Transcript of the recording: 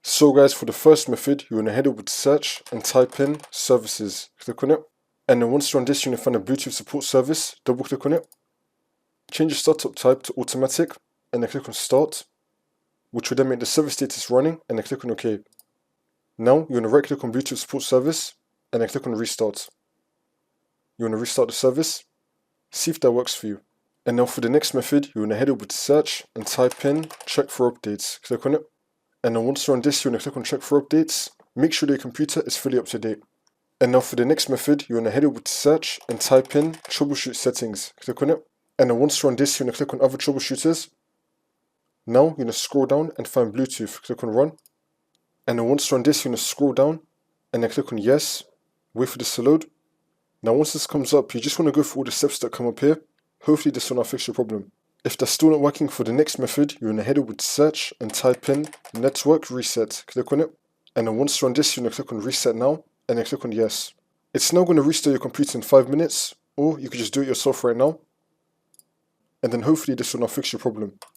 So guys, for the first method, you want to head over to search and type in services. Click on it. And then once you're on this, you're going to find a Bluetooth support service. Double click on it. Change the startup type to automatic. And then click on start, which will then make the service status running. And then click on OK. Now, you want to right click on Bluetooth support service. And then click on restart. You want to restart the service. See if that works for you. And now for the next method, you want to head over to search and type in check for updates. Click on it. And then once you're on this, you want to click on check for updates. Make sure that your computer is fully up to date. And now for the next method, you want to head over to search and type in troubleshoot settings. Click on it. And then once you're on this, you want to click on other troubleshooters. Now you're going to scroll down and find Bluetooth. Click on run. And then once you're on this, you're going to scroll down and then click on yes. Wait for this to load. Now once this comes up, you just want to go through all the steps that come up here. Hopefully this will now fix your problem. If that's still not working for the next method, you're going to head over to search and type in network reset. Click on it. And then once you're on this, you're going to click on reset now and then click on yes. It's now going to restart your computer in 5 minutes, or you could just do it yourself right now. And then hopefully this will now fix your problem.